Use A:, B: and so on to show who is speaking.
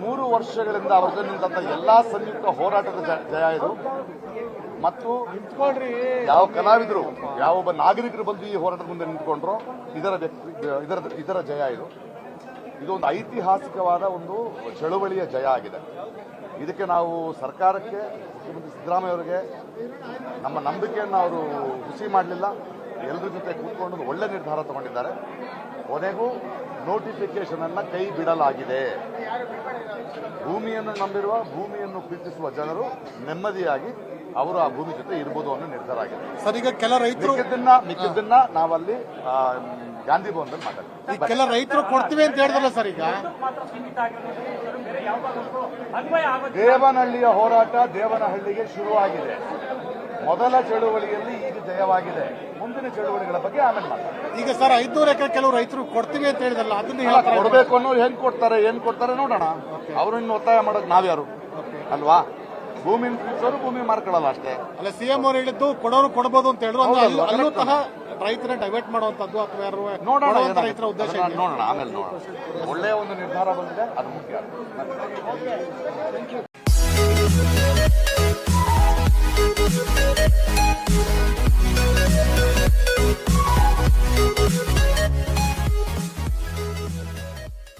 A: 3 ವರ್ಷಗಳಿಂದ ಅವರ ಜೊತೆ ನಿಂತ ಎಲ್ಲಾ ಸಂಯುಕ್ತ ಹೋರಾಟದ ಜಯ ಇದು. ಮತ್ತು ಯಾವ ಕಲಾವಿದರು, ಯಾವೊಬ್ಬ ನಾಗರಿಕರು ಬಂದು ಈ ಹೋರಾಟದ ಮುಂದೆ ನಿಂತ್ಕೊಂಡ್ರೋ ಇದರ ಜಯ ಇದು. ಇದೊಂದು ಐತಿಹಾಸಿಕವಾದ ಒಂದು ಚಳುವಳಿಯ ಜಯ ಆಗಿದೆ. ಇದಕ್ಕೆ ನಾವು ಸರ್ಕಾರಕ್ಕೆ, ಮುಖ್ಯಮಂತ್ರಿ ಸಿದ್ದರಾಮಯ್ಯ ಅವರಿಗೆ ನಮ್ಮ ನಂಬಿಕೆಯನ್ನು ಅವರು ಹುಸಿ ಮಾಡಲಿಲ್ಲ. ಎಲ್ಲರ ಜೊತೆ ಕೂತ್ಕೊಂಡು ಒಳ್ಳೆ ನಿರ್ಧಾರ ತಗೊಂಡಿದ್ದಾರೆ. ಕೊನೆಗೂ ನೋಟಿಫಿಕೇಶನ್ ಅನ್ನ ಕೈ ಬಿಡಲಾಗಿದೆ. ಭೂಮಿಯನ್ನು ನಂಬಿರುವ, ಭೂಮಿಯನ್ನು ಪ್ರೀತಿಸುವ ಜನರು ನೆಮ್ಮದಿಯಾಗಿ ಅವರು ಆ ಭೂಮಿ ಜೊತೆ ಇರ್ಬೋದು ಅನ್ನೋ ನಿರ್ಧಾರ ಆಗಿದೆ.
B: ಸರ್, ಈಗ ಕೆಲ ರೈತರು
A: ಮಿಕ್ಕಿದ್ದನ್ನ ನಾವಲ್ಲಿ ಗಾಂಧಿ ಭವನದಲ್ಲಿ ಮಾತಾಡ್ತೀವಿ.
B: ಕೆಲ ರೈತರು ಕೊಡ್ತೀವಿ ಅಂತ ಹೇಳಿದ್ರಲ್ಲ ಸರ್. ಈಗ
A: ದೇವನಹಳ್ಳಿಯ ಹೋರಾಟ ದೇವನಹಳ್ಳಿಗೆ ಶುರುವಾಗಿದೆ. ಮೊದಲ ಚಳುವಳಿಯಲ್ಲಿ ಈಗ ಜಯವಾಗಿದೆ. ಮುಂದಿನ ಚಳುವಳಿಗಳ ಬಗ್ಗೆ ಆಮೇಲೆ ಮಾತಾಡ್ತೀವಿ.
B: ಈಗ ಸರ್ 500 ಎಕರೆ ಕೆಲವು ರೈತರು ಕೊಡ್ತೀವಿ ಅಂತ ಹೇಳಿದ್ರಲ್ಲ, ಅದನ್ನ
A: ಕೊಡಬೇಕು ಅನ್ನೋ ಹೆಂಗ್ ಕೊಡ್ತಾರೆ ನೋಡೋಣ. ಅವರು ಇನ್ನು ಒತ್ತಾಯ ಮಾಡೋದು ನಾವ್ಯಾರು ಅಲ್ವಾ? ಭೂಮಿ ಪ್ರೀತಿಸೋರು ಭೂಮಿ ಮಾರ್ಕೊಳ್ಳಲ್ಲ ಅಷ್ಟೇ.
B: ಅಲ್ಲ, ಸಿಎಂ ಅವರು ಹೇಳಿದ್ದು ಕೊಡೋರು ಕೊಡಬಹುದು ಅಂತ ಹೇಳಿದ್ರು. ಅಲ್ಲೂ ಸಹ ರೈತರ ಡೈವರ್ಟ್ ಮಾಡುವಂತದ್ದು ಅಥವಾ ಯಾರು
A: ನೋಡೋಣ,
B: ರೈತರ ಉದ್ದೇಶ
A: ನೋಡೋಣ, ಆಮೇಲೆ ನೋಡೋಣ. ಒಳ್ಳೆಯ ಒಂದು ನಿರ್ಧಾರ ಬಂದಿದೆ, ಅದು ಮುಖ್ಯ.